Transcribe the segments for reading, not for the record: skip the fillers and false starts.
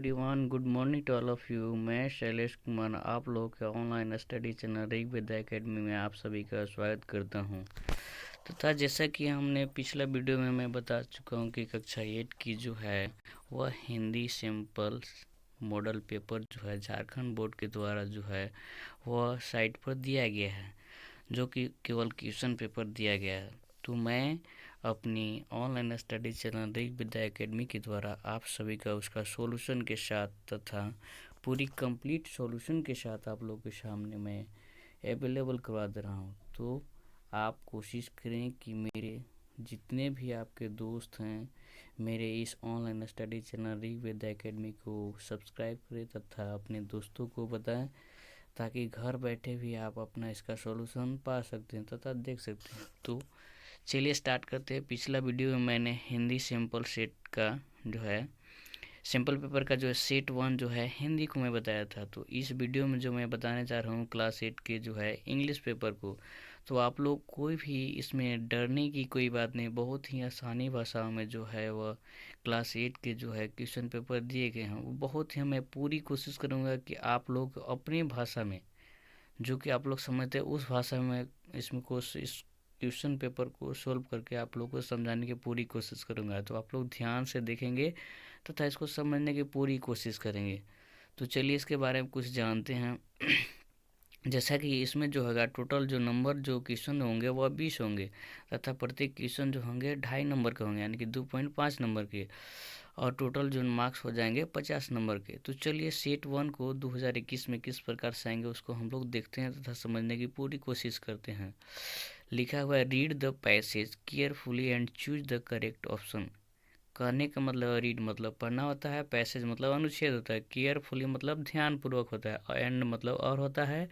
Everyone, good morning to all of you. मैं शैलेश कुमार आप लोगों के online study channel Rigved academy में आप सभी का स्वागत करता हूं। तथा जैसा कि हमने पिछला वीडियो में मैं बता चुका हूं कि कक्षा 8 की जो है वह हिंदी सिंपल मॉडल पेपर जो है झारखंड बोर्ड के द्वारा जो है वह साइट पर दिया गया है, जो कि केवल क्वेश्चन पेपर दिया गया है। तो मैं अपनी online study channel Rigved Academy के द्वारा आप सभी का उसका सॉल्यूशन के साथ तथा पूरी कंप्लीट सॉल्यूशन के साथ आप लोगों के सामने मैं अवेलेबल करवा दे रहा हूँ। तो आप कोशिश करें कि मेरे जितने भी आपके दोस्त हैं मेरे इस online study channel Rigved Academy को सब्सक्राइब करें तथा अपने दोस्तों को बताएं, ताकि घर बैठे भी आप अपना इसका सॉल्यूशन पा सकते हैं तथा देख सकते हैं। तो चलिए स्टार्ट करते हैं। पिछला वीडियो में मैंने हिंदी सिंपल सेट का जो है सिंपल पेपर का जो है सेट 1 जो है हिंदी को मैं बताया था। तो इस वीडियो में जो मैं बताने जा रहा हूँ क्लास 8 के जो है इंग्लिश पेपर को। तो आप लोग कोई भी इसमें डरने की कोई बात नहीं, बहुत ही आसानी भाषाओं में जो है वह क्लास 8 के जो है क्वेश्चन पेपर दिए गए हैं। वो बहुत ही मैं पूरी कोशिश करूँगा कि आप लोग अपनी भाषा में जो कि आप लोग समझते हैं उस भाषा में इसमें इस क्वेश्चन पेपर को सोल्व करके आप लोग को समझाने की पूरी कोशिश करूँगा। तो आप लोग ध्यान से देखेंगे तथा इसको समझने की पूरी कोशिश करेंगे। तो चलिए इसके बारे में कुछ जानते हैं। जैसा कि इसमें जो होगा टोटल जो नंबर जो क्वेश्चन होंगे वह 20 होंगे तथा प्रत्येक क्वेश्चन जो होंगे 2.5 नंबर के होंगे, यानी कि 2.5 नंबर के, और टोटल जो मार्क्स हो जाएंगे 50 नंबर के। तो चलिए सेट 1 को 2021 में किस प्रकार से आएंगे उसको हम लोग देखते हैं तथा समझने की पूरी कोशिश करते हैं। लिखा हुआ है read the passage carefully and choose the correct option. कहने का मतलब रीड मतलब पढ़ना होता है, पैसेज मतलब अनुच्छेद होता है, केयरफुली मतलब ध्यानपूर्वक होता है, एंड मतलब और होता है,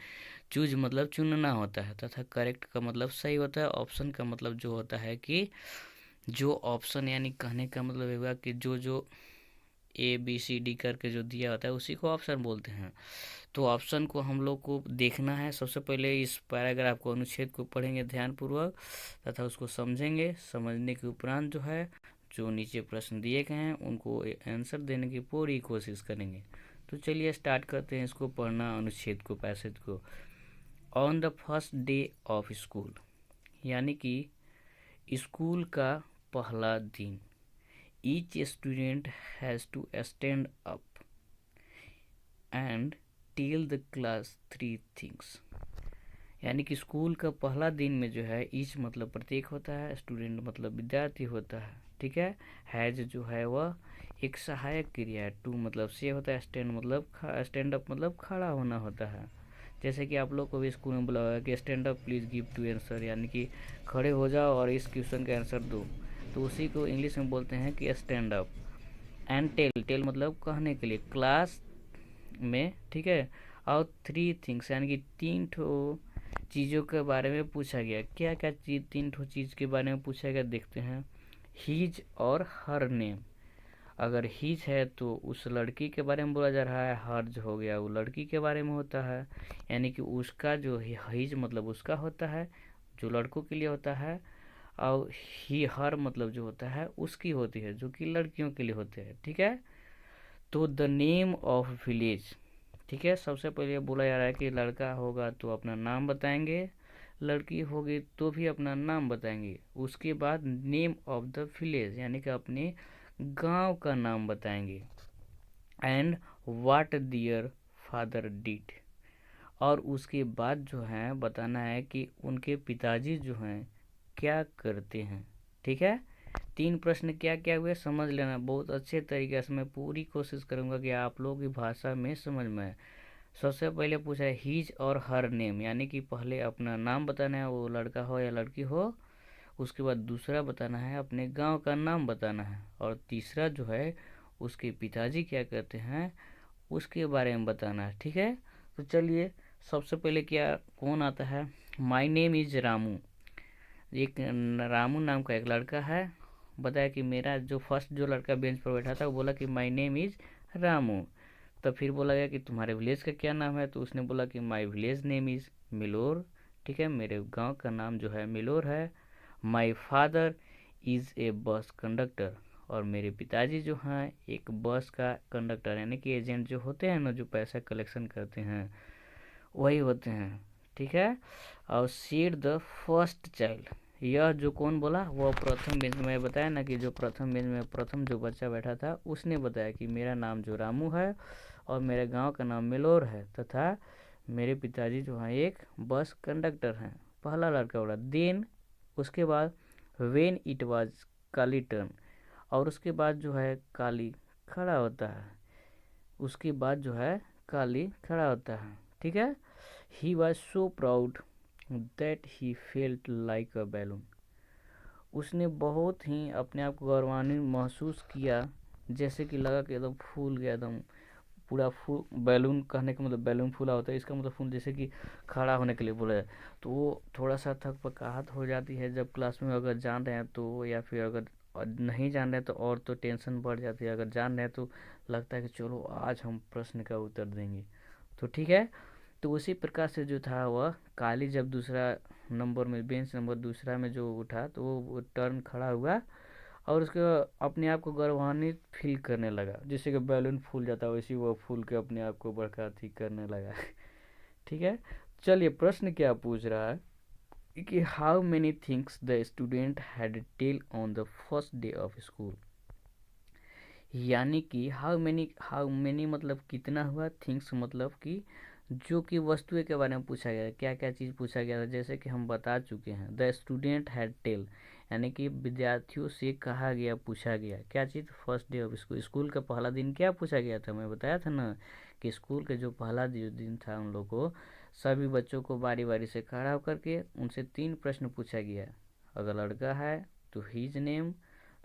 चूज मतलब चुनना होता है, तथा करेक्ट का मतलब सही होता है, ऑप्शन का मतलब जो होता है कि जो ऑप्शन, यानी कहने का मतलब होगा कि जो जो ABCD करके जो दिया होता है उसी को ऑप्शन बोलते हैं। तो ऑप्शन को हम लोग को देखना है। सबसे पहले इस पैराग्राफ को अनुच्छेद को पढ़ेंगे ध्यानपूर्वक तथा उसको समझेंगे। समझने के उपरांत जो है जो नीचे प्रश्न दिए गए हैं उनको आंसर देने की पूरी कोशिश करेंगे। तो चलिए स्टार्ट करते हैं इसको पढ़ना, अनुच्छेद को, पैसेज को। On the first day of school, यानी कि स्कूल का पहला दिन, each student has to stand up and tell the class 3 things. यानी कि स्कूल का पहला दिन में जो है ईच मतलब प्रत्येक होता है, स्टूडेंट मतलब विद्यार्थी होता है, ठीक है। हैज जो है वह एक सहायक क्रिया है, टू मतलब से होता है, स्टैंड मतलब स्टैंड अप मतलब खड़ा होना होता है। जैसे कि आप लोग को भी स्कूल में बोला होगा कि stand up please give to answer, यानी कि खड़े हो जाओ और इस क्वेश्चन का आंसर दो। तो उसी को इंग्लिश में बोलते हैं कि stand up. And tell, tell मतलब कहने के लिए, क्लास में, ठीक है। और 3 थिंग्स यानी कि 3 ठो चीज़ों के बारे में पूछा गया। क्या क्या चीज़, 3 ठो चीज़ के बारे में पूछा गया, देखते हैं। हीज और हर नेम। अगर हीज है तो उस लड़की के बारे में बोला जा रहा है, हर जो हो गया वो लड़की के बारे में होता है, यानी कि उसका जो हीज मतलब उसका होता है जो लड़कों के लिए होता है, और ही हर मतलब जो होता है उसकी होती है जो कि लड़कियों के लिए होते हैं, ठीक है। तो द नेम ऑफ विलेज, ठीक है। सबसे पहले बोला जा रहा है कि लड़का होगा तो अपना नाम बताएंगे, लड़की होगी तो भी अपना नाम बताएंगे। उसके बाद नेम ऑफ द विलेज, यानी कि अपने गांव का नाम बताएंगे। And what their father did, और उसके बाद जो है बताना है कि उनके पिताजी जो हैं क्या करते हैं, ठीक है। 3 प्रश्न क्या क्या हुए समझ लेना बहुत अच्छे तरीके से। मैं पूरी कोशिश करूंगा कि आप लोग की भाषा में समझ में आए। सबसे पहले पूछा है हीज और हर नेम, यानी कि पहले अपना नाम बताना है, वो लड़का हो या लड़की हो। उसके बाद दूसरा बताना है अपने गांव का नाम बताना है, और तीसरा जो है उसके पिताजी क्या करते हैं उसके बारे में बताना है, ठीक है। तो चलिए सबसे पहले क्या कौन आता है, माय नेम इज रामू। एक रामू नाम का एक लड़का है, बताया कि मेरा जो फर्स्ट जो लड़का बेंच पर बैठा था वो बोला कि माय नेम इज रामू। तो फिर बोला गया कि तुम्हारे विलेज का क्या नाम है, तो उसने बोला कि माय विलेज नेम इज मिलोर, ठीक है, मेरे गांव का नाम जो है मिलोर है। My father is a bus conductor, और मेरे पिताजी जो हैं एक बस का कंडक्टर, यानी कि एजेंट जो होते हैं ना, जो पैसा कलेक्शन करते हैं वही होते हैं, ठीक है। और सीड द फर्स्ट चाइल्ड, यह जो कौन बोला, वो प्रथम बेंच में बताया ना कि जो प्रथम बेंच में प्रथम जो बच्चा बैठा था उसने बताया कि मेरा नाम जो रामू है और मेरे गांव का नाम मेलोर है तथा मेरे पिताजी जो हैं एक बस कंडक्टर हैं। पहला लड़का बोला। देन उसके बाद when it was Kali turn, और उसके बाद जो है काली खड़ा होता है, उसके बाद जो है काली खड़ा होता है, ठीक है। He was so proud that he felt like a balloon, उसने बहुत ही अपने आप को गौरवान्वित महसूस किया, जैसे कि लगा कि एकदम फूल गया, एकदम पूरा फूल। बैलून कहने का मतलब बैलून फूला होता है, इसका मतलब फूल जैसे कि खड़ा होने के लिए बोला है। तो वो थोड़ा सा थक पकाहट हो जाती है जब क्लास में अगर जान रहे हैं तो, या फिर अगर नहीं जान रहे हैं तो और तो टेंशन बढ़ जाती है, अगर जान रहे हैं तो लगता है कि चलो आज हम प्रश्न का उत्तर देंगे, तो ठीक है। तो उसी प्रकार से जो था वह काली जब दूसरा नंबर में, बेंच नंबर दूसरा में जो उठा तो वो टर्न खड़ा हुआ और उसके अपने आप को गर्वान्वित फील करने लगा, जैसे कि बैलून फूल जाता है वैसे वो फूल के अपने आप को बड़का थी करने लगा। ठीक है। चलिए प्रश्न क्या पूछ रहा है कि how many things the student had tell on the first day of school, यानी कि हाउ मेनी मतलब कितना हुआ, थिंग्स मतलब कि जो कि वस्तुएं के बारे में पूछा गया, क्या क्या चीज़ पूछा गया था, जैसे कि हम बता चुके हैं। द स्टूडेंट हैड टेल, यानी कि विद्यार्थियों से कहा गया, पूछा गया क्या चीज़, first day of school, school का पहला दिन क्या पूछा गया था, मैं बताया था ना कि स्कूल का जो पहला दिन था उन लोग को सभी बच्चों को बारी बारी से खड़ा होकर के उनसे 3 प्रश्न पूछा गया। अगर लड़का है तो हिज नेम,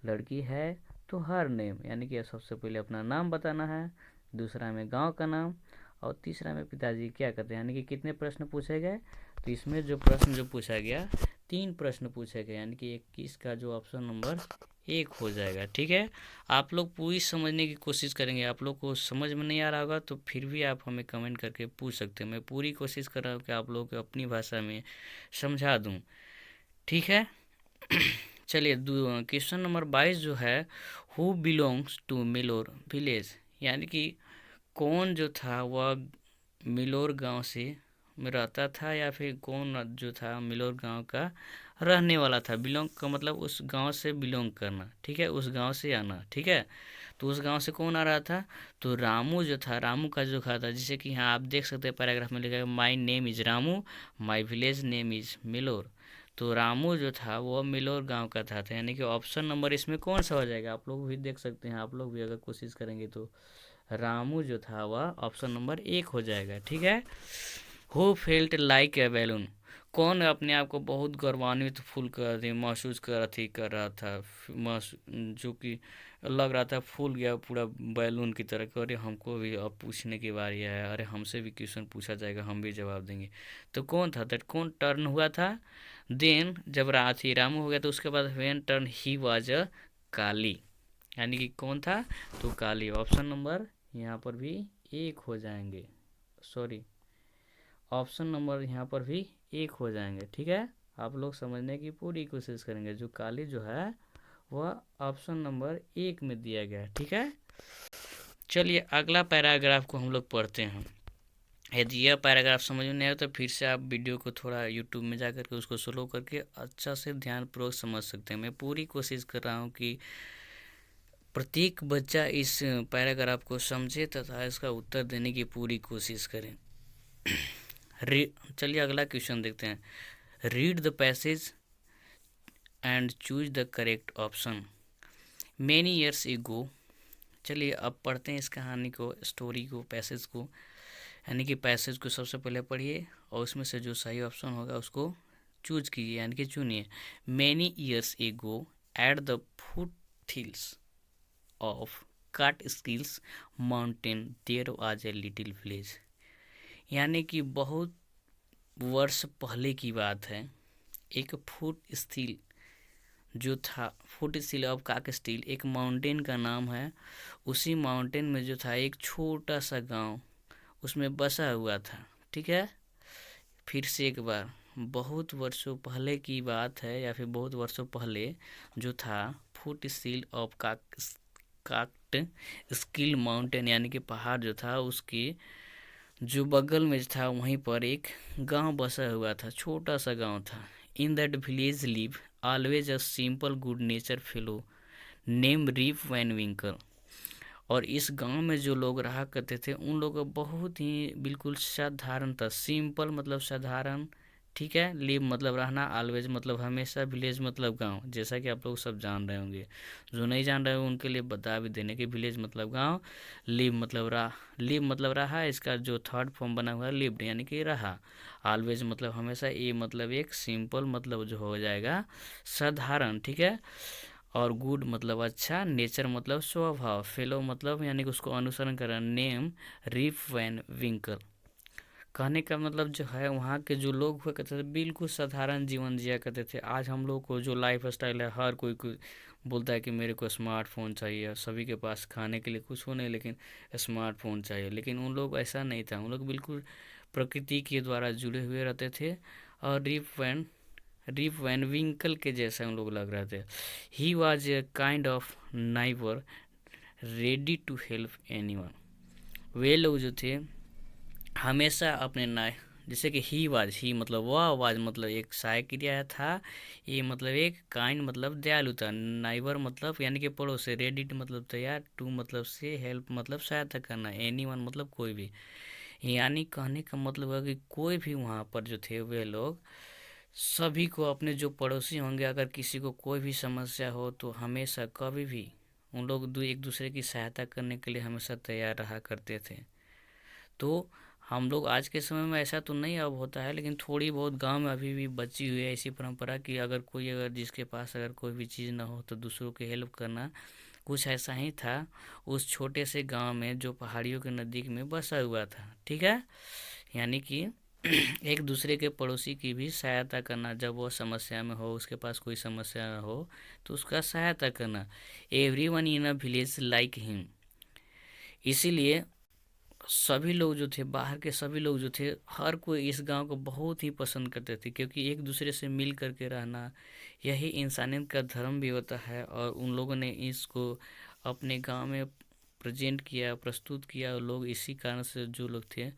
लड़की है तो हर नेम, यानी कि सबसे पहले अपना नाम बताना है, दूसरा में गांव का नाम, और तीसरा में पिताजी क्या करते हैं, यानी कि कितने प्रश्न पूछे गए। तो इसमें जो प्रश्न जो पूछा गया 3 प्रश्न पूछे गए, यानी कि 21 का जो ऑप्शन नंबर 1 हो जाएगा, ठीक है। आप लोग पूरी समझने की कोशिश करेंगे, आप लोग को समझ में नहीं आ रहा होगा तो फिर भी आप हमें कमेंट करके पूछ सकते हैं, मैं पूरी कोशिश कर रहा हूँ कि आप लोग को अपनी भाषा में समझा दूँ, ठीक है। चलिए क्वेश्चन नंबर 22 जो है, हु बिलोंग्स टू मिलोर विलेज, यानी कि कौन जो था वह मिलोर गांव से रहता था, या फिर कौन जो था मिलोर गांव का रहने वाला था। बिलोंग का मतलब उस गांव से बिलोंग करना, ठीक है, उस गांव से आना, ठीक है। तो उस गांव से कौन आ रहा था, तो रामू जो था, रामू का जो खाता, जैसे कि यहाँ आप देख सकते हैं पैराग्राफ में लिखा है my name is Ramu, my village name is Milor. तो रामू जो था वो मिलोर गांव का था, यानी कि ऑप्शन नंबर इसमें कौन सा हो जाएगा, आप लोग भी देख सकते हैं, आप लोग भी अगर कोशिश करेंगे तो रामू जो था वह ऑप्शन नंबर 1 हो जाएगा, ठीक है। Who felt like a balloon, कौन अपने आप को बहुत गौरवान्वित फूल कर महसूस कर रहा था, जो कि लग रहा था फूल गया पूरा बैलून की तरह, अरे हमको भी अब पूछने की बारी है, अरे हमसे भी क्वेश्चन पूछा जाएगा, हम भी जवाब देंगे। तो कौन था, दैट कौन टर्न हुआ था, देन जब राथी रामू हो गया तो उसके बाद when turn he was a काली, यानी कि कौन था, तो काली। ऑप्शन नंबर यहाँ पर भी 1 हो जाएंगे, सॉरी ऑप्शन नंबर यहाँ पर भी 1 हो जाएंगे, ठीक है। आप लोग समझने की पूरी कोशिश करेंगे, जो काली जो है वह ऑप्शन नंबर 1 में दिया गया है, ठीक है। चलिए अगला पैराग्राफ को हम लोग पढ़ते हैं। यदि यह पैराग्राफ समझ में नहीं आया तो फिर से आप वीडियो को थोड़ा यूट्यूब में जा करके उसको स्लो करके अच्छा से ध्यानपूर्वक समझ सकते हैं। मैं पूरी कोशिश कर रहा हूँ कि प्रत्येक बच्चा इस पैराग्राफ को समझे तथा इसका उत्तर देने की पूरी कोशिश करें। चलिए अगला क्वेश्चन देखते हैं। Read the passage and choose the correct option. Many years एगो, चलिए अब पढ़ते हैं इस कहानी को, स्टोरी को, पैसेज को, यानी कि पैसेज को सबसे पहले पढ़िए और उसमें से जो सही ऑप्शन होगा उसको चूज कीजिए, यानी कि चुनिए। Many years ago at the foothills of Catskills mountain there was a little village, यानी कि बहुत वर्ष पहले की बात है, एक फुट स्टील जो था, फुट स्टील ऑफ काकस्टील एक माउंटेन का नाम है, उसी माउंटेन में जो था एक छोटा सा गांव उसमें बसा हुआ था, ठीक है। फिर से एक बार, बहुत वर्षों पहले की बात है या फिर बहुत वर्षों पहले जो था foothills of Catskill mountain, यानी कि पहाड़ जो था उसके जो बगल में था वहीं पर एक गांव बसा हुआ था, छोटा सा गांव था। In that village live always a simple good nature fellow name Rip Van Winkle. और इस गांव में जो लोग रहा करते थे उन लोगों का बहुत ही बिल्कुल साधारण था। सिंपल मतलब साधारण, ठीक है। लिव मतलब रहना, ऑलवेज मतलब हमेशा, विलेज मतलब गांव, जैसा कि आप लोग सब जान रहे होंगे। जो नहीं जान रहे हो उनके लिए बता भी देने कि विलेज मतलब गांव, लिव मतलब रहा, इसका जो थर्ड फॉर्म बना हुआ है लिव्ड यानी कि रहा। ऑलवेज मतलब हमेशा, ए मतलब एक, सिंपल मतलब जो हो जाएगा साधारण, ठीक है। और गुड मतलब अच्छा, नेचर मतलब स्वभाव, फेलो मतलब यानी कि उसको अनुसरण करना, नेम रिफ वैन विंकल। कहने का मतलब जो है वहाँ के जो लोग हुआ करते थे बिल्कुल साधारण जीवन जिया करते थे। आज हम लोग को जो लाइफ स्टाइल है, हर कोई बोलता है कि मेरे को स्मार्टफोन चाहिए, सभी के पास खाने के लिए कुछ हो नहीं लेकिन स्मार्टफोन चाहिए। लेकिन उन लोग ऐसा नहीं था, उन लोग बिल्कुल प्रकृति के द्वारा जुड़े हुए रहते थे और रिफ वैन विंकल के जैसा उन लोग लग रहे थे। He was a kind of neighbour ready to help anyone. वे लोग जो थे हमेशा अपने ना, जैसे कि ही मतलब वह वाज मतलब एक सहाय क्रिया था, ये मतलब एक काइंड मतलब दयालु था, नाइबर मतलब यानी कि पड़ोस से, रेडी मतलब तैयार, टू मतलब से, हेल्प मतलब सहायता करना, एनीवन मतलब कोई भी। यानी कहने का मतलब है कि कोई भी वहाँ पर जो थे वे लोग सभी को, अपने जो पड़ोसी होंगे अगर किसी को कोई भी समस्या हो तो हमेशा कभी भी उन लोग एक दूसरे की सहायता करने के लिए हमेशा तैयार रहा करते थे। तो हम लोग आज के समय में ऐसा तो नहीं अब होता है, लेकिन थोड़ी बहुत गांव में अभी भी बची हुई है ऐसी परंपरा कि अगर जिसके पास अगर कोई भी चीज़ ना हो तो दूसरों की हेल्प करना। कुछ ऐसा ही था उस छोटे से गांव में जो पहाड़ियों के नज़दीक में बसा हुआ था, ठीक है। यानी कि एक दूसरे के पड़ोसी की भी सहायता करना, जब वो समस्या में हो, उसके पास कोई समस्या हो तो उसका सहायता करना। Everyone in a village like him. इसीलिए सभी लोग जो थे, बाहर के सभी लोग जो थे, हर कोई इस गांव को बहुत ही पसंद करते थे, क्योंकि एक दूसरे से मिल करके रहना यही इंसानियत का धर्म भी होता है। और उन लोगों ने इसको अपने गांव में प्रेजेंट किया, प्रस्तुत किया। और लोग इसी कारण से जो लोग थे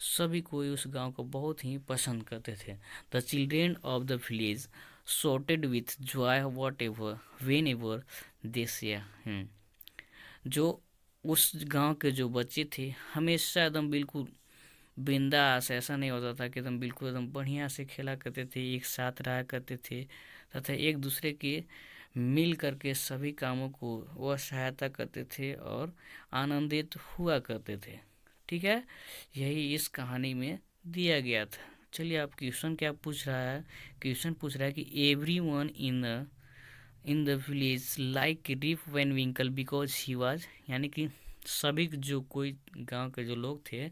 सभी कोई उस गांव को बहुत ही पसंद करते थे। The children of the village shotted with Joy what ever when ever they से जो उस गांव के जो बच्चे थे हमेशा एकदम बिल्कुल बिंदास, ऐसा नहीं होता था कि एकदम बिल्कुल एकदम बढ़िया से खेला करते थे, एक साथ रहा करते थे तथा एक दूसरे के मिल करके सभी कामों को वह सहायता करते थे और आनंदित हुआ करते थे, ठीक है। यही इस कहानी में दिया गया था। चलिए, आप क्वेश्चन क्या पूछ रहा है। क्वेश्चन पूछ रहा है कि everyone in the village like Rip Van Winkle because he was, यानी कि सभी जो कोई गांव के जो लोग थे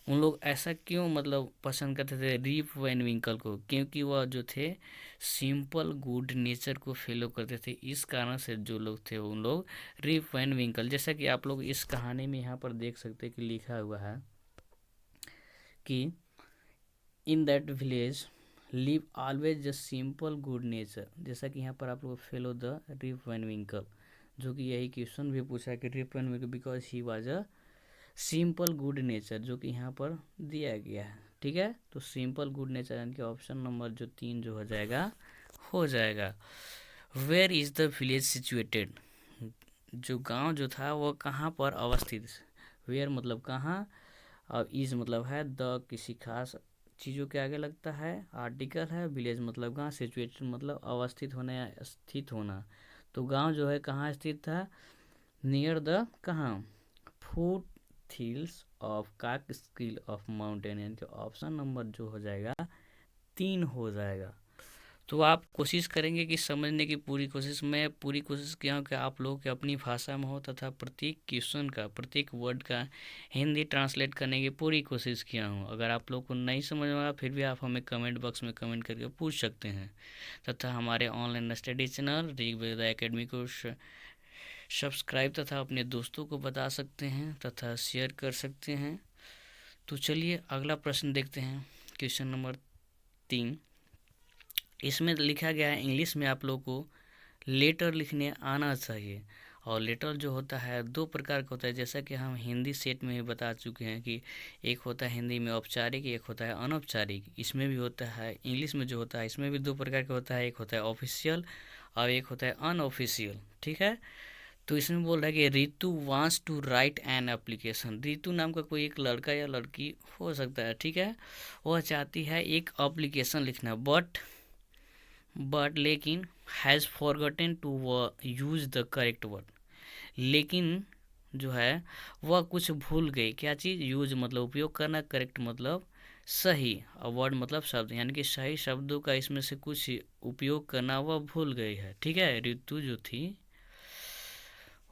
उन लोग ऐसा क्यों मतलब पसंद करते थे रिफ वैन विंकल को, क्योंकि वह जो थे सिंपल गुड नेचर को फॉलो करते थे। इस कारण से जो लोग थे उन लोग रिफ वैन विंकल, जैसा कि आप लोग इस कहानी में यहाँ पर देख सकते हैं कि लिखा हुआ है कि in that village live always the simple good nature, जैसा कि यहाँ पर आप लोग fellow the Rip Van Winkle, जो कि यही क्वेश्चन भी पूछा कि Rip Van Winkle because he was a simple good nature, जो कि यहाँ पर दिया गया है, ठीक है। तो सिंपल गुड नेचर यानी कि ऑप्शन नंबर जो 3 जो हो जाएगा। Where is the village situated, जो गांव जो था वो कहाँ पर अवस्थित। वेयर मतलब कहाँ, और इज मतलब है द किसी खास चीज़ों के आगे लगता है, आर्टिकल है, विलेज मतलब गांव, सिचुएटेड मतलब अवस्थित होना या स्थित होना। तो गांव जो है कहाँ स्थित था, नियर द कहाँ, फुट हिल्स ऑफ काक स्किल ऑफ माउंटेन, यानी कि ऑप्शन नंबर जो हो जाएगा 3 हो जाएगा। तो आप कोशिश करेंगे कि समझने की पूरी कोशिश, मैं पूरी कोशिश किया हूँ कि आप लोगों की अपनी भाषा में हो तथा प्रत्येक क्वेश्चन का, प्रत्येक वर्ड का हिंदी ट्रांसलेट करने की पूरी कोशिश किया हूँ। अगर आप लोग को नहीं समझ में आया फिर भी आप हमें कमेंट बॉक्स में कमेंट करके पूछ सकते हैं, तथा हमारे online study channel Rigved Academy को सब्सक्राइब तथा अपने दोस्तों को बता सकते हैं तथा शेयर कर सकते हैं। तो चलिए अगला प्रश्न देखते हैं, क्वेश्चन नंबर 3। इसमें लिखा गया है, इंग्लिश में आप लोग को लेटर लिखने आना चाहिए। और लेटर जो होता है दो प्रकार का होता है, जैसा कि हम हिंदी सेट में भी बता चुके हैं कि एक होता है हिंदी में औपचारिक, एक होता है अनौपचारिक। इसमें भी होता है इंग्लिश में जो होता है, इसमें भी दो प्रकार का होता है, एक होता है ऑफिशियल और एक होता है अनऑफिशियल। ठीक है, तो इसमें बोल रहा है कि Ritu wants to write an application. Ritu नाम का कोई एक लड़का या लड़की हो सकता है, ठीक है, वह चाहती है एक एप्लीकेशन लिखना, बट लेकिन has forgotten to use the correct word. लेकिन जो है वह कुछ भूल गई, क्या चीज़, यूज मतलब उपयोग करना, करेक्ट मतलब सही, और वर्ड मतलब शब्द, यानी कि सही शब्दों का इसमें से कुछ उपयोग करना वह भूल गई है। ठीक है, ऋतु जो थी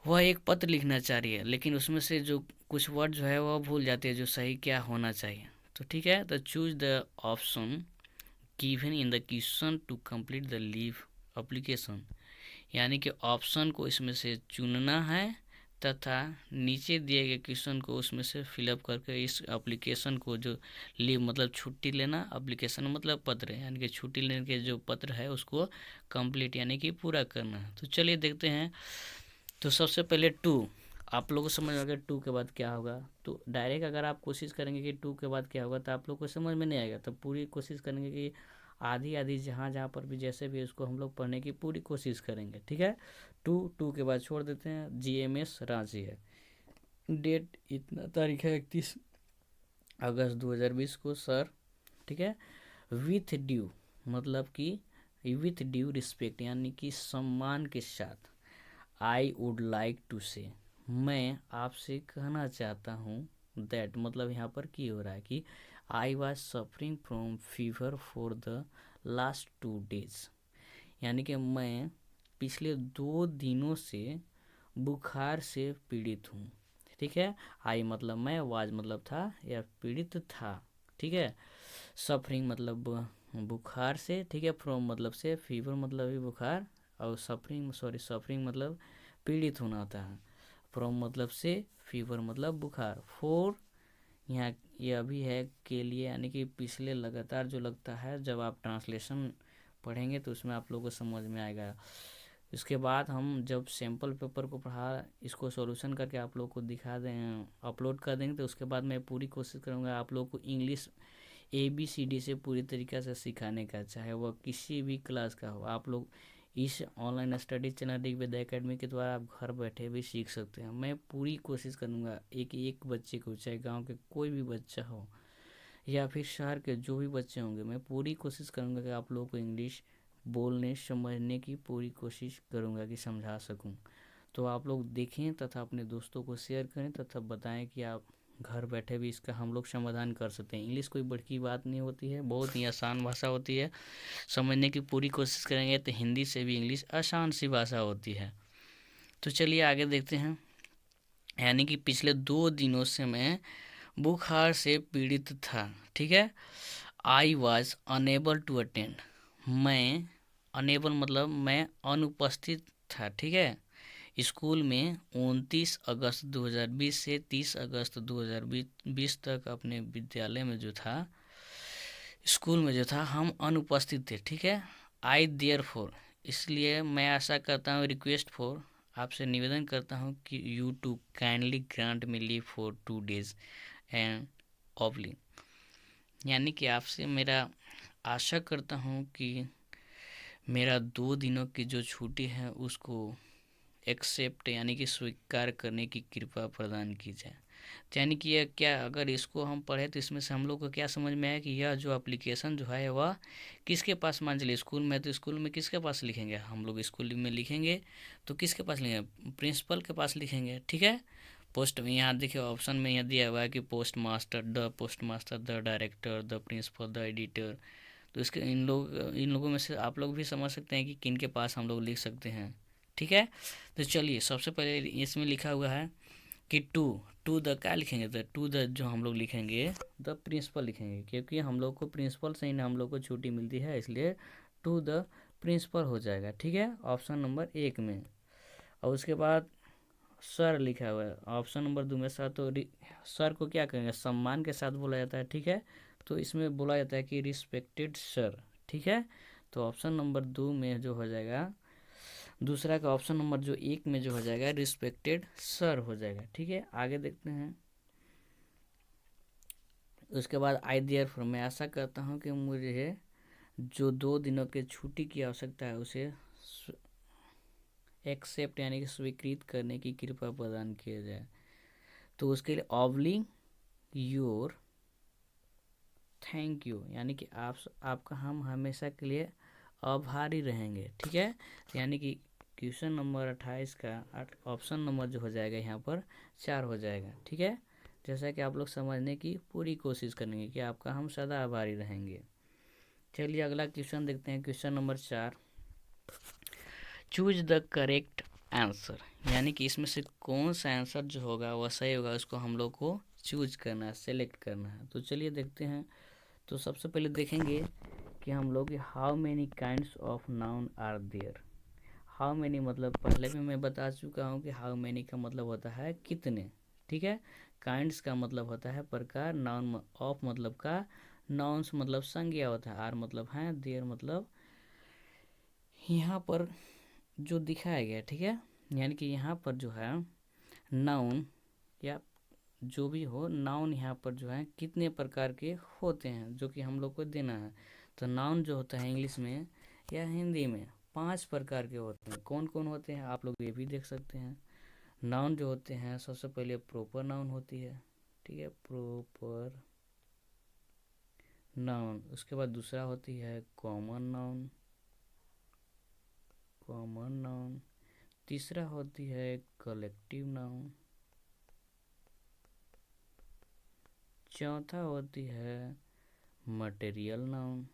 वह एक पत्र लिखना चाह रही है, लेकिन उसमें से जो कुछ वर्ड जो है वह भूल जाती है, जो सही क्या होना चाहिए। तो ठीक है, तो choose the option given in the question to complete the leave application. यानी कि ऑप्शन को इसमें से चुनना है तथा नीचे दिए गए क्वेश्चन को उसमें से फिलअप करके इस एप्लीकेशन को, जो लीव मतलब छुट्टी लेना, एप्लीकेशन मतलब पत्र, यानी कि छुट्टी लेने के जो पत्र है उसको कंप्लीट यानी कि पूरा करना है। तो चलिए देखते हैं। तो सबसे पहले टू, आप लोगों को समझ में आ गया टू के बाद क्या होगा। तो डायरेक्ट अगर आप कोशिश करेंगे कि टू के बाद क्या होगा तो आप लोग को समझ में नहीं आएगा। तो पूरी कोशिश करेंगे कि आधी आधी जहाँ जहाँ पर भी जैसे भी उसको हम लोग पढ़ने की पूरी कोशिश करेंगे। ठीक है, टू के बाद छोड़ देते हैं। GMS रांची है, डेट इतना तारीख है 31 अगस्त 2020 को सर। ठीक है, विथ ड्यू मतलब कि विथ ड्यू रिस्पेक्ट यानी कि सम्मान के साथ। आई वुड लाइक टू से, मैं आपसे कहना चाहता हूँ, दैट मतलब यहाँ पर की हो रहा है कि I was suffering from fever for the last 2 days, यानी कि मैं पिछले 2 दिनों से बुखार से पीड़ित हूँ। ठीक है, आई मतलब मैं, वाज मतलब था या पीड़ित था। ठीक है, सफरिंग मतलब बुखार से, ठीक है, फ्रॉम मतलब से, फीवर मतलब भी बुखार, और सफरिंग मतलब पीड़ित होना होता है, फ्रॉम मतलब से, फीवर मतलब बुखार, फोर यहाँ यह भी है के लिए, यानी कि पिछले लगातार जो लगता है। जब आप ट्रांसलेशन पढ़ेंगे तो उसमें आप लोगों को समझ में आएगा। इसके बाद हम जब सैम्पल पेपर को पढ़ा, इसको सॉल्यूशन करके आप लोग को दिखा दें, अपलोड कर देंगे, तो उसके बाद मैं पूरी कोशिश करूँगा आप लोग को इंग्लिश ABCD से पूरी तरीक़े से सिखाने का, चाहे वह किसी भी क्लास का हो। आप लोग इस online study channel Rigveda academy के द्वारा आप घर बैठे भी सीख सकते हैं। मैं पूरी कोशिश करूँगा एक बच्चे को, चाहे गांव के कोई भी बच्चा हो या फिर शहर के जो भी बच्चे होंगे, मैं पूरी कोशिश करूँगा कि आप लोगों को इंग्लिश बोलने समझने की पूरी कोशिश करूँगा कि समझा सकूँ। तो आप लोग देखें तथा अपने दोस्तों को शेयर करें तथा बताएं कि आप घर बैठे भी इसका हम लोग समाधान कर सकते हैं। इंग्लिश कोई बड़ी की बात नहीं होती है, बहुत ही आसान भाषा होती है। समझने की पूरी कोशिश करेंगे तो हिंदी से भी इंग्लिश आसान सी भाषा होती है। तो चलिए आगे देखते हैं। यानी कि पिछले 2 दिनों से मैं बुखार से पीड़ित था। ठीक है, I was unable to attend, मैं अनेबल मतलब मैं अनुपस्थित था। ठीक है, स्कूल में 29 अगस्त 2020 से 30 अगस्त 2020 तक अपने विद्यालय में जो था, स्कूल में जो था, हम अनुपस्थित थे। ठीक है, आई देयर फोर, इसलिए मैं आशा करता हूँ, रिक्वेस्ट फॉर, आपसे निवेदन करता हूँ कि you to kindly grant me leave for 2 days and oblige, यानी कि आपसे मेरा आशा करता हूँ कि मेरा 2 दिनों की जो छुट्टी है उसको एक्सेप्ट यानी कि स्वीकार करने की कृपा प्रदान की जाए। यानी कि यह क्या, अगर इसको हम पढ़े तो इसमें से हम लोग को क्या समझ में आया कि यह जो एप्लीकेशन जो है वह किसके पास, मान चलिए स्कूल में, तो स्कूल में किसके पास लिखेंगे, हम लोग स्कूल में लिखेंगे तो किसके पास लिखेंगे, प्रिंसिपल के पास लिखेंगे। ठीक है, पोस्ट में यहाँ देखिए ऑप्शन में यह दिया हुआ है कि post master, the director, the principal, the editor. तो इसके इन लोगों में से आप लोग भी समझ सकते हैं कि किन के पास हम लोग लिख सकते हैं। ठीक है, तो चलिए सबसे पहले इसमें लिखा हुआ है कि टू द क्या लिखेंगे, तो टू द जो हम लोग लिखेंगे द प्रिंसिपल लिखेंगे, क्योंकि हम लोग को प्रिंसिपल से ही हम लोग को छुट्टी मिलती है, इसलिए टू द प्रिंसिपल हो जाएगा। ठीक है, ऑप्शन नंबर 1 में। और उसके बाद सर लिखा हुआ है ऑप्शन नंबर 2 में। सर तो सर को क्या कहेंगे, सम्मान के साथ बोला जाता है। ठीक है, तो इसमें बोला जाता है कि रिस्पेक्टेड सर। ठीक है, तो ऑप्शन नंबर 2 में जो हो जाएगा दूसरा का ऑप्शन नंबर जो 1 में जो हो जाएगा रिस्पेक्टेड सर हो जाएगा। ठीक है, आगे देखते हैं। उसके बाद आई देयरफॉर, मैं आशा करता हूँ कि मुझे जो 2 दिनों के छुट्टी की आवश्यकता है उसे एक्सेप्ट यानी कि स्वीकृत करने की कृपा प्रदान किया जाए। तो उसके लिए ऑवलिंग योर थैंक यू, यानी कि आपका हम हमेशा के लिए आभारी रहेंगे। ठीक है, यानी कि क्वेश्चन नंबर 28 का ऑप्शन नंबर जो हो जाएगा यहाँ पर 4 हो जाएगा। ठीक है, जैसा कि आप लोग समझने की पूरी कोशिश करेंगे कि आपका हम सदा आभारी रहेंगे। चलिए अगला क्वेश्चन देखते हैं, question number 4। Choose the correct answer, यानी कि इसमें से कौन सा आंसर जो होगा वह सही होगा, उसको हम लोग को चूज करना है, सेलेक्ट करना है। तो चलिए देखते हैं। तो सबसे पहले देखेंगे कि हम लोग how many kinds of noun are there. How many मतलब पहले भी मैं बता चुका हूँ कि हाउ मैनी का मतलब होता है कितने। ठीक है, काइंड्स का मतलब होता है प्रकार, नाउन ऑफ मतलब का, नाउन्स मतलब संज्ञा होता है, आर मतलब है, देयर मतलब यहाँ पर जो दिखाया गया। ठीक है, यानी कि यहाँ पर जो है नाउन या जो भी हो, नाउन यहाँ पर जो है कितने प्रकार के होते हैं जो कि हम लोग को देना है। तो नाउन जो होता है इंग्लिश में या हिंदी में 5 प्रकार के होते हैं। कौन कौन होते हैं आप लोग ये भी देख सकते हैं। नाउन जो होते हैं सबसे पहले प्रॉपर नाउन होती है। ठीक है, प्रॉपर नाउन। उसके बाद दूसरा होती है कॉमन नाउन, कॉमन नाउन। तीसरा होती है कलेक्टिव नाउन। चौथा होती है मटेरियल नाउन,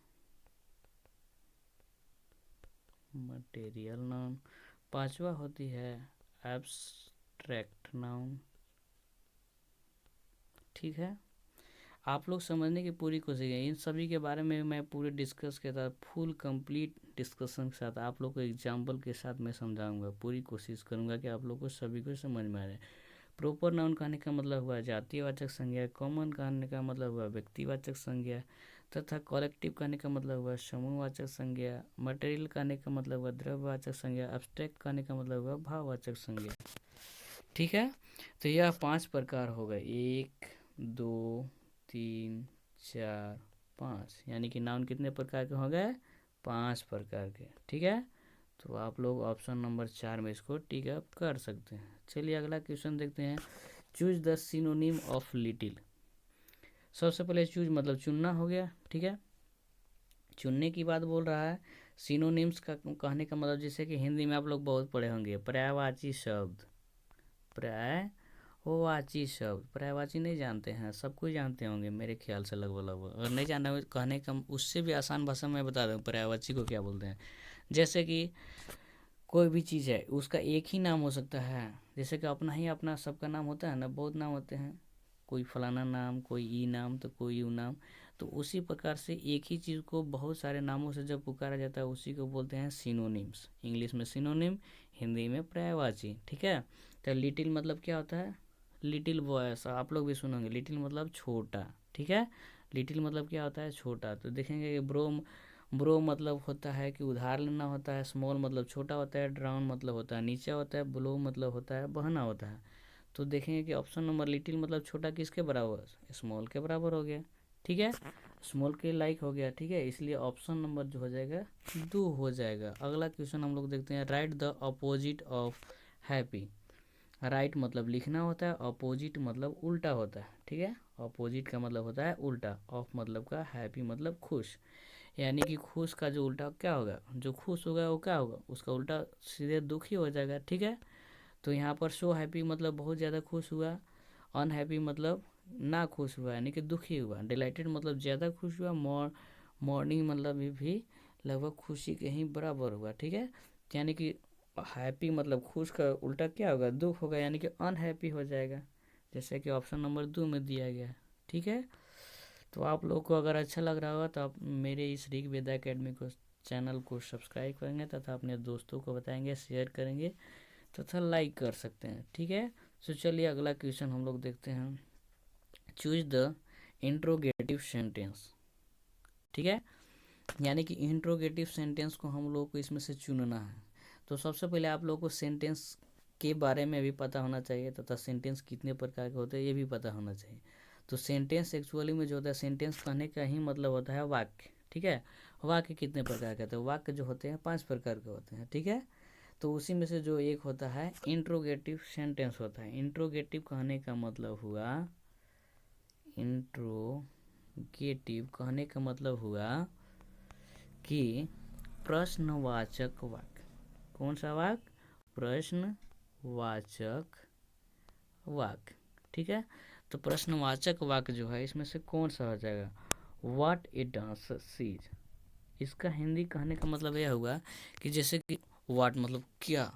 मटेरियल नाउन। पांचवा होती है एब्स्ट्रैक्ट नाउन। ठीक है, आप लोग समझने की पूरी कोशिश करें। इन सभी के बारे में मैं पूरे डिस्कस के साथ फुल कंप्लीट डिस्कशन के साथ आप लोग को एग्जाम्पल के साथ मैं समझाऊंगा। पूरी कोशिश करूंगा कि आप लोग को सभी को समझ में आ जाए। प्रॉपर नाउन कहने का मतलब हुआ जातिवाचक संज्ञा, कॉमन कहने का मतलब हुआ व्यक्तिवाचक संज्ञा, तथा कलेक्टिव कहने का मतलब हुआ समूहवाचक संज्ञा, मटेरियल कहने का मतलब हुआ द्रव्यवाचक संज्ञा, एब्स्ट्रैक्ट कहने का मतलब हुआ भाववाचक संज्ञा। ठीक है, तो यह 5 प्रकार हो गए, 1 2 3 4 5, यानी कि नाउन कितने प्रकार के हो गए, 5 प्रकार के। ठीक है, तो आप लोग ऑप्शन नंबर 4 में इसको टिक अप कर सकते हैं। चलिए अगला क्वेश्चन देखते हैं। Choose the synonym of little. सबसे पहले चूज मतलब चुनना हो गया। ठीक है, चुनने की बात बोल रहा है। सिनोनिम्स का कहने का मतलब जैसे कि हिंदी में आप लोग बहुत पढ़े होंगे, पर्यायवाची शब्द। पर्यायवाची शब्द, पर्यायवाची नहीं जानते हैं, सब कुछ जानते होंगे मेरे ख्याल से लगभग। अगर नहीं जानना हो कहने का उससे भी आसान भाषा में बता दूँ पर्यायवाची को क्या बोलते हैं। जैसे कि कोई भी चीज़ है उसका एक ही नाम हो सकता है, जैसे कि अपना ही अपना सबका नाम होता है ना, बहुत नाम होते हैं, कोई फलाना नाम, कोई ई नाम, तो कोई यू नाम। तो उसी प्रकार से एक ही चीज़ को बहुत सारे नामों से जब पुकारा जाता है उसी को बोलते हैं सिनोनिम्स। इंग्लिश में सिनोनिम, हिंदी में पर्यायवाची। ठीक है, तो लिटिल मतलब क्या होता है, लिटिल बॉयस, आप लोग भी सुनोगे, लिटिल मतलब छोटा। ठीक है, लिटिल मतलब क्या होता है, छोटा। तो देखेंगे कि ब्रो मतलब होता है कि उधार लेना होता है, स्मॉल मतलब छोटा होता है, ड्राउन मतलब होता है नीचे होता है, ब्लो मतलब होता है बहना होता है। तो देखेंगे कि ऑप्शन नंबर लिटिल मतलब छोटा किसके बराबर, स्मॉल के बराबर हो गया। ठीक है, स्मॉल के लाइक हो गया। ठीक है, इसलिए ऑप्शन नंबर जो हो जाएगा 2 हो जाएगा। अगला क्वेश्चन हम लोग देखते हैं। Right the opposite of happy. Right मतलब लिखना होता है, अपोजिट मतलब उल्टा होता है। ठीक है, अपोजिट का मतलब होता है उल्टा, ऑफ मतलब का, हैप्पी मतलब खुश। यानी कि खुश का जो उल्टा क्या होगा, जो खुश होगा वो क्या होगा, उसका उल्टा सीधे दुखी हो जाएगा। ठीक है, तो यहाँ पर सो हैप्पी मतलब बहुत ज़्यादा खुश हुआ, अनहैप्पी मतलब ना खुश हुआ यानी कि दुखी हुआ, डिलाइटेड मतलब ज़्यादा खुश हुआ, मॉर्निंग मतलब भी लगभग खुशी के ही बराबर हुआ। ठीक है, यानी कि हैप्पी मतलब खुश का उल्टा क्या होगा, दुख होगा, यानी कि अनहैप्पी हो जाएगा, जैसे कि ऑप्शन नंबर 2 में दिया गया। ठीक है, तो आप लोगों को अगर अच्छा लग रहा होगा तो आप मेरे इस ऋग्वेदा एकेडमी को चैनल को सब्सक्राइब करेंगे तथा अपने दोस्तों को बताएंगे, शेयर करेंगे तथा लाइक कर सकते हैं। ठीक है, तो चलिए अगला क्वेश्चन हम लोग देखते हैं। Choose the interrogative sentence. ठीक है, यानी कि इंट्रोगेटिव सेंटेंस को हम लोग को इसमें से चुनना है। तो सबसे पहले आप लोगों को सेंटेंस के बारे में भी पता होना चाहिए तथा सेंटेंस कितने प्रकार के होते हैं ये भी पता होना चाहिए। तो सेंटेंस एक्चुअली में जो होता है, सेंटेंस कहने का ही मतलब होता है वाक्य। ठीक है, वाक्य कितने प्रकार के होते हैं? वाक्य जो होते हैं 5 प्रकार के होते हैं। ठीक है, तो उसी में से जो एक होता है इंट्रोगेटिव सेंटेंस होता है। इंट्रोगेटिव कहने का मतलब हुआ, इंट्रोगेटिव कहने का मतलब हुआ कि प्रश्नवाचक वाक्य। कौन सा वाक्य? प्रश्नवाचक वाक्य। ठीक है, तो प्रश्नवाचक वाक्य जो है इसमें से कौन सा हो जाएगा? What a dancer sees. इसका हिंदी कहने का मतलब यह हुआ कि जैसे कि व्हाट मतलब क्या,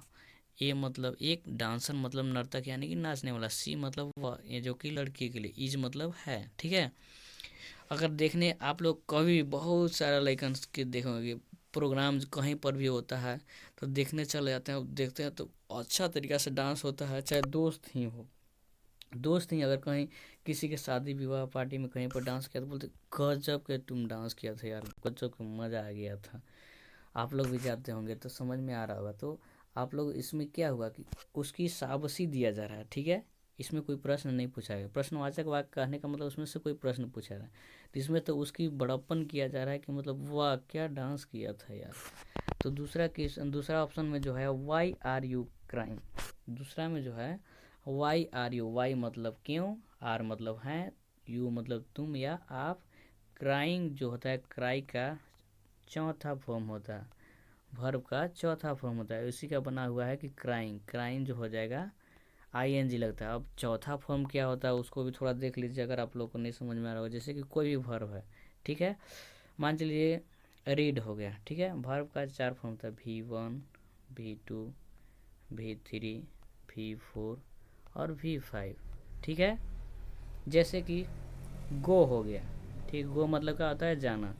ए मतलब एक, डांसर मतलब नर्तक यानी कि नाचने वाला, सी मतलब वह, ये जो कि लड़की के लिए, इज मतलब है। ठीक है, अगर देखने आप लोग कभी बहुत सारा लड़कन के देखोगे प्रोग्राम कहीं पर भी होता है तो देखने चले जाते हैं, देखते हैं तो अच्छा तरीका से डांस होता है, चाहे दोस्त ही हो, दोस्त ही अगर कहीं किसी के शादी विवाह पार्टी में कहीं पर डांस किया तो बोलते गजब के तुम डांस किया था यार, गजब के मज़ा आ गया था। आप लोग भी जाते होंगे तो समझ में आ रहा होगा। तो आप लोग इसमें क्या हुआ कि उसकी शाबाशी दिया जा रहा है। ठीक है, इसमें कोई प्रश्न नहीं पूछा गया। प्रश्नवाचक वाक्य कहने का मतलब उसमें से कोई प्रश्न पूछा रहा है, तो इसमें तो उसकी बड़प्पन किया जा रहा है कि मतलब वाह क्या डांस किया था यार। तो दूसरा ऑप्शन में जो है वाई आर यू क्राइंग। दूसरा में जो है वाई आर यू, वाई मतलब क्यों, आर मतलब हैं, यू मतलब तुम या आप, क्राइंग जो होता है क्राई का चौथा फॉर्म होता है, वर्ब का चौथा फॉर्म होता है, उसी का बना हुआ है कि क्राइंग। क्राइंग जो हो जाएगा आईएनजी लगता है। अब चौथा फॉर्म क्या होता है उसको भी थोड़ा देख लीजिए अगर आप लोग को नहीं समझ में आ रहा हो। जैसे कि कोई भी वर्ब है, ठीक है, मान चलिए रीड हो गया। ठीक है, वर्ब का 4 फॉर्म था, V1, V2, V3, V4 और V5। ठीक है, जैसे कि गो हो गया। ठीक, गो मतलब क्या होता है? जाना।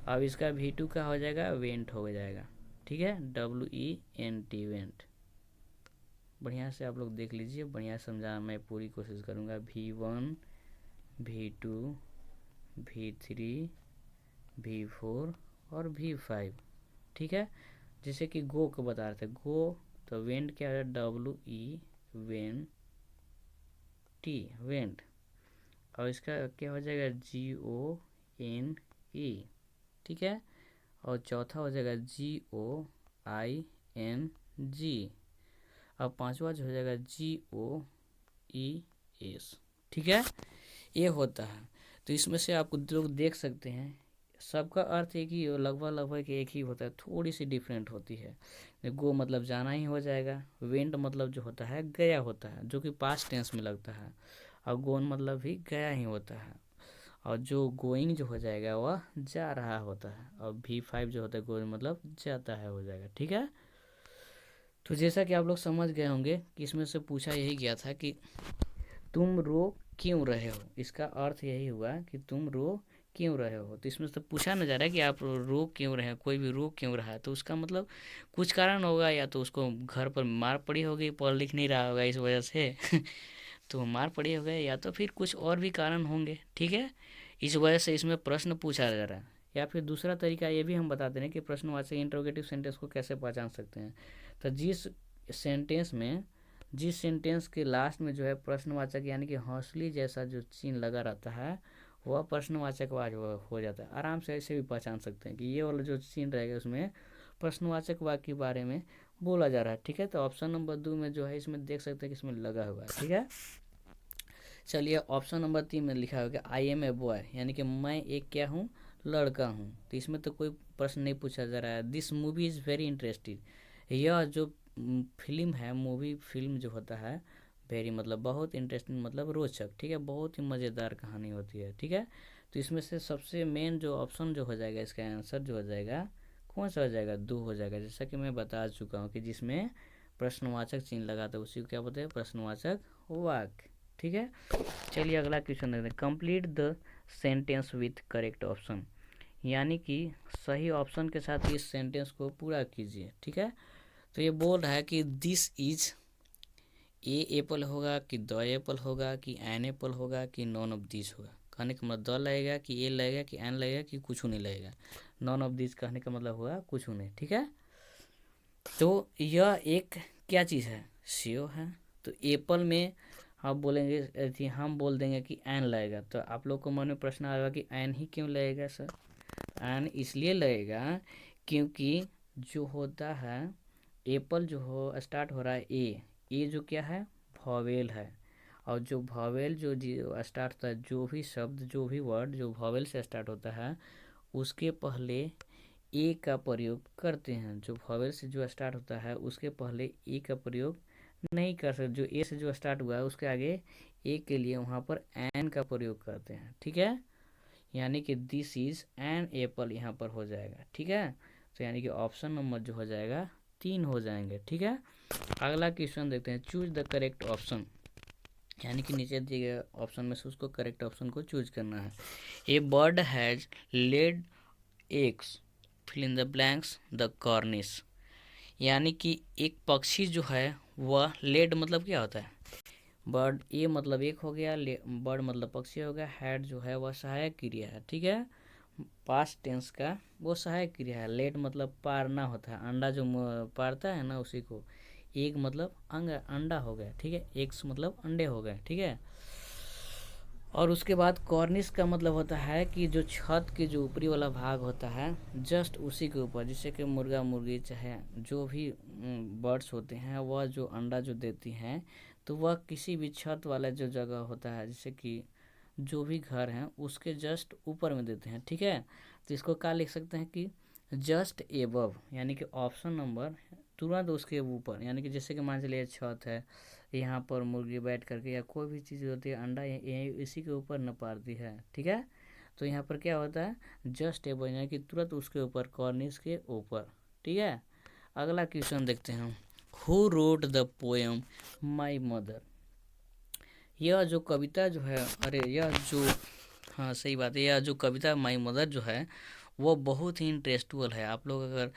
अब इसका V2 का हो जाएगा वेंट हो जाएगा। ठीक है, WENT वेंट। बढ़िया से आप लोग देख लीजिए, बढ़िया समझाना मैं पूरी कोशिश करूँगा। V1, V2, V3, V4 और V5। ठीक है, जैसे कि गो को बता रहे थे, गो तो वेंट क्या है? WE went. और इसका क्या हो जाएगा? GONE। ठीक है, और चौथा हो जाएगा GOING। अब पांचवा जो हो जाएगा GOES। ठीक है, ये होता है। तो इसमें से आप लोग देख सकते हैं सबका अर्थ एक ही, लगभग एक ही होता है, थोड़ी सी डिफरेंट होती है। गो मतलब जाना ही हो जाएगा, वेंट मतलब जो होता है गया होता है, जो कि पास्ट टेंस में लगता है, और गोन मतलब भी गया ही होता है, और जो गोइंग जो हो जाएगा वह जा रहा होता है, और V5 जो होता है गोइंग मतलब जाता है हो जाएगा। ठीक है, तो जैसा कि आप लोग समझ गए होंगे कि इसमें से पूछा यही गया था कि तुम रो क्यों रहे हो। इसका अर्थ यही हुआ कि तुम रो क्यों रहे हो। तो इसमें से पूछा न जा रहा है कि आप रो क्यों रहे, कोई भी रो क्यों रहा है, तो उसका मतलब कुछ कारण होगा, या तो उसको घर पर मार पड़ी होगी, पढ़ लिख नहीं रहा होगा इस वजह से तो मार पड़ी होगी, या तो फिर कुछ और भी कारण होंगे। ठीक है, इस वजह से इसमें प्रश्न पूछा जा रहा है। या फिर दूसरा तरीका ये भी हम बताते हैं कि प्रश्नवाचक इंट्रोगेटिव सेंटेंस को कैसे पहचान सकते हैं। तो जिस सेंटेंस के लास्ट में जो है प्रश्नवाचक यानी कि हौसली जैसा जो चिन्ह लगा रहता है वह प्रश्नवाचक वाक्य हो जाता है। आराम से ऐसे भी पहचान सकते हैं कि ये वाला जो चिन्ह रहेगा उसमें प्रश्नवाचक वाक्य के बारे में बोला जा रहा है। ठीक है, तो ऑप्शन नंबर 2 में जो है इसमें देख सकते हैं कि इसमें लगा हुआ है। ठीक है, चलिए ऑप्शन नंबर 3 में लिखा होगा आई एम ए बॉय, यानी कि मैं एक क्या हूँ? लड़का हूँ। तो इसमें तो कोई प्रश्न नहीं पूछा जा रहा है। This movie is very interesting. यह जो फिल्म है, मूवी फिल्म जो होता है, वेरी मतलब बहुत, इंटरेस्टिंग मतलब रोचक। ठीक है, बहुत ही मज़ेदार कहानी होती है। ठीक है, तो इसमें से सबसे मेन जो ऑप्शन जो हो जाएगा, इसका आंसर जो हो जाएगा कौन सा हो जाएगा? 2 हो जाएगा, जैसा कि मैं बता चुका हूँ कि जिसमें प्रश्नवाचक चिन्ह लगा था उसी को क्या बोलते हैं? प्रश्नवाचक वाक्य। ठीक है, चलिए अगला क्वेश्चन देखते हैं। Complete the sentence with correct option, यानी कि सही ऑप्शन के साथ इस सेंटेंस को पूरा कीजिए। ठीक है, तो ये बोल रहा है कि दिस इज ए एप्पल होगा कि द एप्पल होगा कि एन एप्पल होगा कि नॉन ऑफ दिस होगा। कहने का मतलब द लगेगा कि ए लगेगा कि एन लगेगा कि कुछ नहीं लगेगा। नॉन ऑफ दिस कहने का मतलब होगा कुछ नहीं। ठीक है, तो यह एक क्या चीज़ है, सेव है। तो एप्पल में हम बोलेंगे, हम बोल देंगे कि एन लगेगा, तो आप लोग को मन में प्रश्न आएगा कि एन ही क्यों लगेगा सर। एन इसलिए लगेगा क्योंकि जो होता है एप्पल जो हो स्टार्ट हो रहा है ए जो क्या है, वॉवेल है। और जो वॉवेल जो स्टार्ट होता है, जो भी शब्द जो भी वर्ड जो वॉवेल से स्टार्ट होता है उसके पहले ए का प्रयोग करते हैं। जो वॉवेल से जो स्टार्ट होता है उसके पहले ए का प्रयोग नहीं कर सकते। जो ए से जो स्टार्ट हुआ है उसके आगे ए के लिए वहाँ पर एन का प्रयोग करते हैं, ठीक है। यानी कि दिस इज एन एप्पल यहाँ पर हो जाएगा, ठीक है। तो यानी कि ऑप्शन नंबर जो हो जाएगा 3 हो जाएंगे, ठीक है। अगला क्वेश्चन देखते हैं, चूज द करेक्ट ऑप्शन। यानी कि नीचे दिए गए ऑप्शन में से उसको करेक्ट ऑप्शन को चूज करना है। A bird has laid eggs, fill in the blanks the कॉर्निश। यानी कि एक पक्षी जो है वह लेड मतलब क्या होता है, बर्ड, ए मतलब एक हो गया, बर्ड मतलब पक्षी हो गया, हैड जो है वह सहायक क्रिया है, ठीक है। पास्ट टेंस का वो सहायक क्रिया है। लेट मतलब पारना होता है, अंडा जो पारता है ना उसी को। एक मतलब अंडा हो गया, ठीक है। एग्स मतलब अंडे हो गए, ठीक है। और उसके बाद कॉर्निश का मतलब होता है कि जो छत के जो ऊपरी वाला भाग होता है जस्ट उसी के ऊपर, जिससे कि मुर्गा मुर्गी चाहे जो भी बर्ड्स होते हैं वह जो अंडा जो देती हैं तो वह किसी भी छत वाला जो जगह होता है, जैसे कि जो भी घर हैं उसके जस्ट ऊपर में देते हैं, ठीक है। तो इसको क्या लिख सकते हैं कि जस्ट एबव, यानी कि ऑप्शन नंबर तुरंत उसके ऊपर। यानी कि जैसे कि मान चलिए छत है, यहाँ पर मुर्गी बैठ करके या कोई भी चीज़ होती है अंडा यही इसी के ऊपर न पारती है, ठीक है। तो यहाँ पर क्या होता है जस्ट एबव, यानी कि तुरंत उसके ऊपर, कॉर्निश के ऊपर, ठीक है। अगला क्वेश्चन देखते हैं, who wrote the poem my mother. यह जो कविता जो है, अरे यह जो, हाँ सही बात है, यह जो कविता माई मदर जो है वो बहुत ही इंटरेस्टफुल है। आप लोग अगर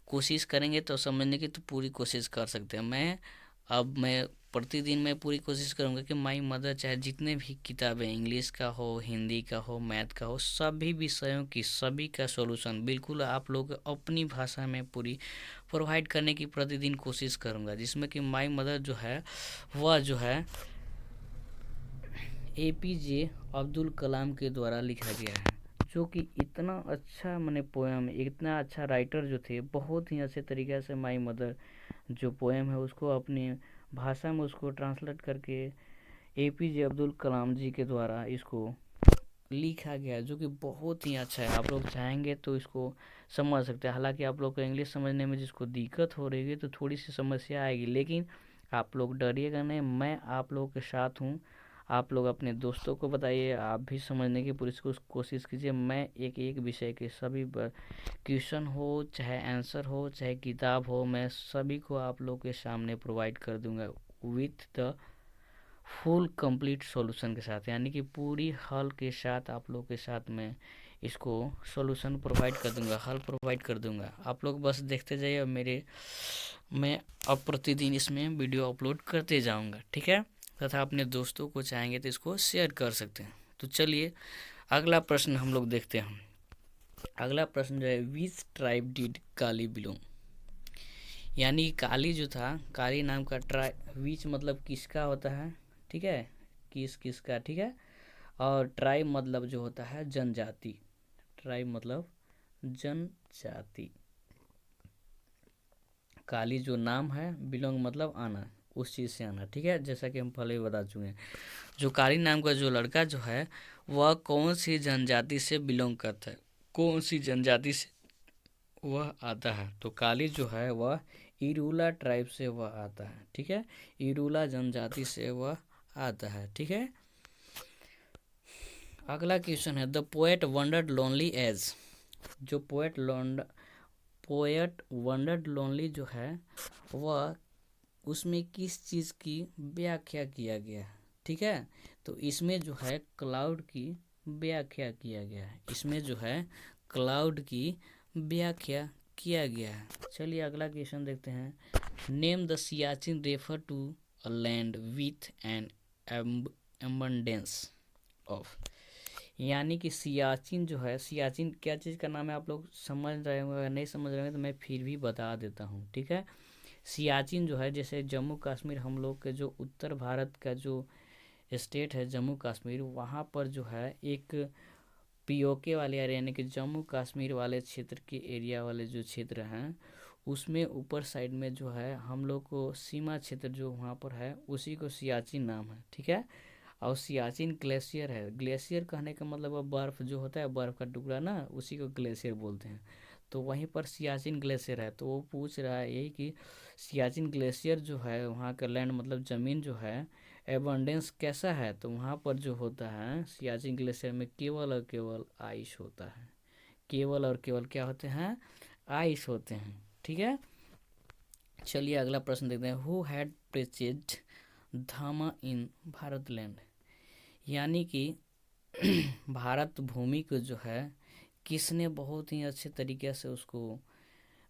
कोशिश करेंगे तो समझने की तो पूरी कोशिश कर सकते हैं। मैं प्रतिदिन मैं पूरी कोशिश करूँगा कि माई मदर चाहे जितने भी किताबें, इंग्लिश का हो, हिंदी का हो, मैथ का हो, सभी विषयों की सभी का सॉल्यूशन बिल्कुल आप लोग अपनी भाषा में पूरी प्रोवाइड करने की प्रतिदिन कोशिश करूँगा। जिसमें कि माई मदर जो है वह जो है APJ अब्दुल कलाम के द्वारा लिखा गया है, जो कि इतना अच्छा मैंने पोएम, इतना अच्छा राइटर जो थे, बहुत ही अच्छे तरीके से माई मदर जो पोएम है उसको अपनी भाषा में उसको ट्रांसलेट करके APJ अब्दुल कलाम जी के द्वारा इसको लिखा गया, जो कि बहुत ही अच्छा है। आप लोग चाहेंगे तो इसको समझ सकते हैं। हालांकि आप लोग को इंग्लिश समझने में जिसको दिक्कत हो रही है तो थोड़ी सी समस्या आएगी, लेकिन आप लोग डरिएगा नहीं, मैं आप लोगों के साथ हूँ। आप लोग अपने दोस्तों को बताइए, आप भी समझने की पूरी कोशिश कीजिए। मैं एक एक विषय के सभी क्वेश्चन हो चाहे आंसर हो चाहे किताब हो, मैं सभी को आप लोग के सामने प्रोवाइड कर दूंगा with the full complete solution के साथ। यानी कि पूरी हल के साथ आप लोग के साथ मैं इसको सॉल्यूशन प्रोवाइड कर दूंगा, हल प्रोवाइड कर दूंगा। आप लोग बस देखते जाइए और मैं अब प्रतिदिन इसमें वीडियो अपलोड करते जाऊंगा, ठीक है। तथा अपने दोस्तों को चाहेंगे तो इसको शेयर कर सकते हैं। तो चलिए अगला प्रश्न हम लोग देखते हैं। अगला प्रश्न जो है, which tribe did Kali belong. यानी काली जो था, काली नाम का ट्राइब, विच मतलब किसका होता है, ठीक है, किसका, ठीक है। और ट्राइब मतलब जो होता है जनजाति, ट्राइब मतलब जनजाति। काली जो नाम है, बिलोंग मतलब आना, उस चीज़ से आना, ठीक है। जैसा कि हम पहले ही बता चुके हैं, जो काली नाम का जो लड़का जो है वह कौन सी जनजाति से बिलोंग करता है, कौन सी जनजाति से वह आता है। तो काली जो है वह इरूला ट्राइब से वह आता है, ठीक है। इरूला जनजाति से वह आता है, ठीक है। अगला क्वेश्चन है, the poet wandered lonely as. जो पोएट वंडर्ड लोनली जो है वह उसमें किस चीज़ की व्याख्या किया गया है, ठीक है। तो इसमें जो है क्लाउड की व्याख्या किया गया है, इसमें जो है क्लाउड की व्याख्या किया गया है। चलिए अगला क्वेश्चन देखते हैं, name the Siachen refer to a land with an abundance of. यानी कि सियाचिन जो है, सियाचिन क्या चीज़ का नाम है आप लोग समझ रहे होंगे, अगर नहीं समझ रहे होंगे तो मैं फिर भी बता देता हूँ, ठीक है। सियाचिन जो है, जैसे जम्मू कश्मीर हम लोग के जो उत्तर भारत का जो स्टेट है जम्मू कश्मीर, वहाँ पर जो है एक पीओके वाले एरिया यानी कि जम्मू कश्मीर वाले क्षेत्र के एरिया वाले जो क्षेत्र हैं, उसमें ऊपर साइड में जो है हम लोग को सीमा क्षेत्र जो वहाँ पर है उसी को सियाचिन नाम है, ठीक है। और सियाचिन ग्लेशियर है, ग्लेशियर कहने का मतलब अब बर्फ़ जो होता है, बर्फ़ का टुकड़ा ना, उसी को ग्लेशियर बोलते हैं। तो वहीं पर सियाचिन ग्लेशियर है, तो वो पूछ रहा है यही कि सियाचिन ग्लेशियर जो है वहाँ का लैंड मतलब ज़मीन जो है एबंडेंस कैसा है, तो वहाँ पर जो होता है सियाचिन ग्लेशियर में केवल और केवल आइस होता है, केवल और केवल क्या होते हैं, आइस होते हैं, ठीक है। चलिए अगला प्रश्न देखते हैं। हु हैड परचेज्ड धामा इन भारत लैंड, यानी कि भारत भूमि को जो है किसने बहुत ही अच्छे तरीके से उसको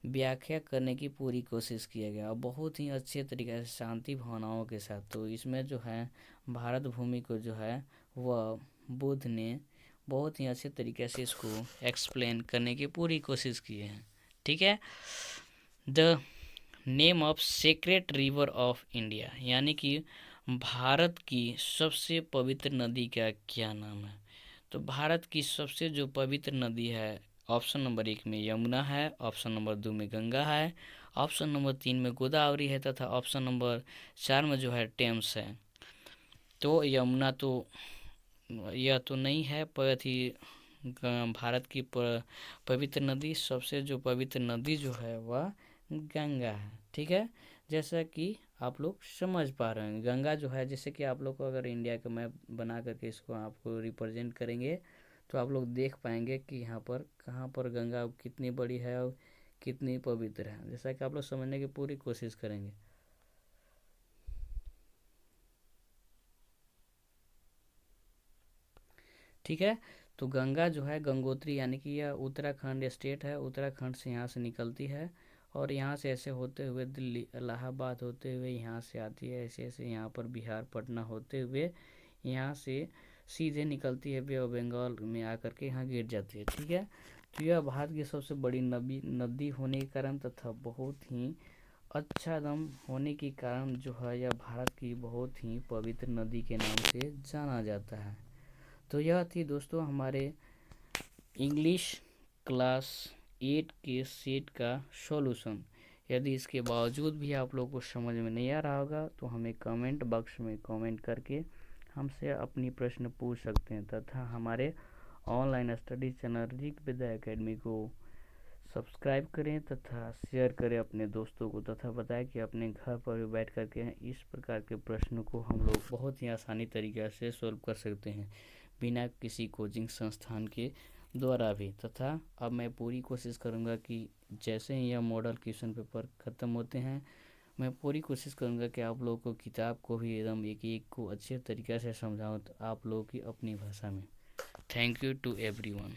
व्याख्या करने की पूरी कोशिश किया गया और बहुत ही अच्छे तरीके से शांति भावनाओं के साथ। तो इसमें जो है भारत भूमि को जो है वह बुद्ध ने बहुत ही अच्छे तरीके से इसको एक्सप्लेन करने की पूरी कोशिश की है, ठीक है। The name of sacred river of India, यानी कि भारत की सबसे पवित्र नदी का क्या नाम है। तो भारत की सबसे जो पवित्र नदी है, ऑप्शन नंबर 1 में यमुना है, ऑप्शन नंबर 2 में गंगा है, ऑप्शन नंबर 3 में गोदावरी है, तथा ऑप्शन नंबर 4 में जो है टेम्स है। तो यमुना तो यह तो नहीं है, पर ही भारत की पवित्र नदी, सबसे जो पवित्र नदी जो है वह गंगा है, ठीक है। जैसा कि आप लोग समझ पा रहे हैं, गंगा जो है, जैसे कि आप लोग को अगर इंडिया का मैप बना करके इसको आपको रिप्रेजेंट करेंगे तो आप लोग देख पाएंगे कि यहाँ पर कहाँ पर गंगा कितनी बड़ी है और कितनी पवित्र है, जैसा कि आप लोग समझने की पूरी कोशिश करेंगे, ठीक है। तो गंगा जो है गंगोत्री, यानी कि यह उत्तराखंड स्टेट है, उत्तराखंड से यहाँ से निकलती है और यहाँ से ऐसे होते हुए दिल्ली इलाहाबाद होते हुए यहाँ से आती है, ऐसे ऐसे यहाँ पर बिहार पटना होते हुए यहाँ से सीधे निकलती है बे ऑफ बंगाल में आकर के यहाँ गिर जाती है, ठीक है। तो यह भारत की सबसे बड़ी नदी होने के कारण तथा बहुत ही अच्छा दम होने के कारण जो है यह भारत की बहुत ही पवित्र नदी के नाम से जाना जाता है। तो यह थी दोस्तों हमारे इंग्लिश क्लास 8 के सेट का सॉल्यूशन। यदि इसके बावजूद भी आप लोगों को समझ में नहीं आ रहा होगा तो हमें कमेंट बॉक्स में कमेंट करके हमसे अपनी प्रश्न पूछ सकते हैं, तथा हमारे ऑनलाइन स्टडी चैनल ऋक विद्या एकेडमी को सब्सक्राइब करें तथा शेयर करें अपने दोस्तों को, तथा बताएं कि अपने घर पर भी बैठ करके इस प्रकार के प्रश्नों को हम लोग बहुत ही आसानी तरीके से सॉल्व कर सकते हैं बिना किसी कोचिंग संस्थान के द्वारा भी। तथा अब मैं पूरी कोशिश करूंगा कि जैसे ही यह मॉडल क्वेश्चन पेपर ख़त्म होते हैं मैं पूरी कोशिश करूंगा कि आप लोगों को किताब को भी एकदम एक एक को अच्छे तरीके से समझाऊं, तो आप लोगों की अपनी भाषा में। Thank you to everyone.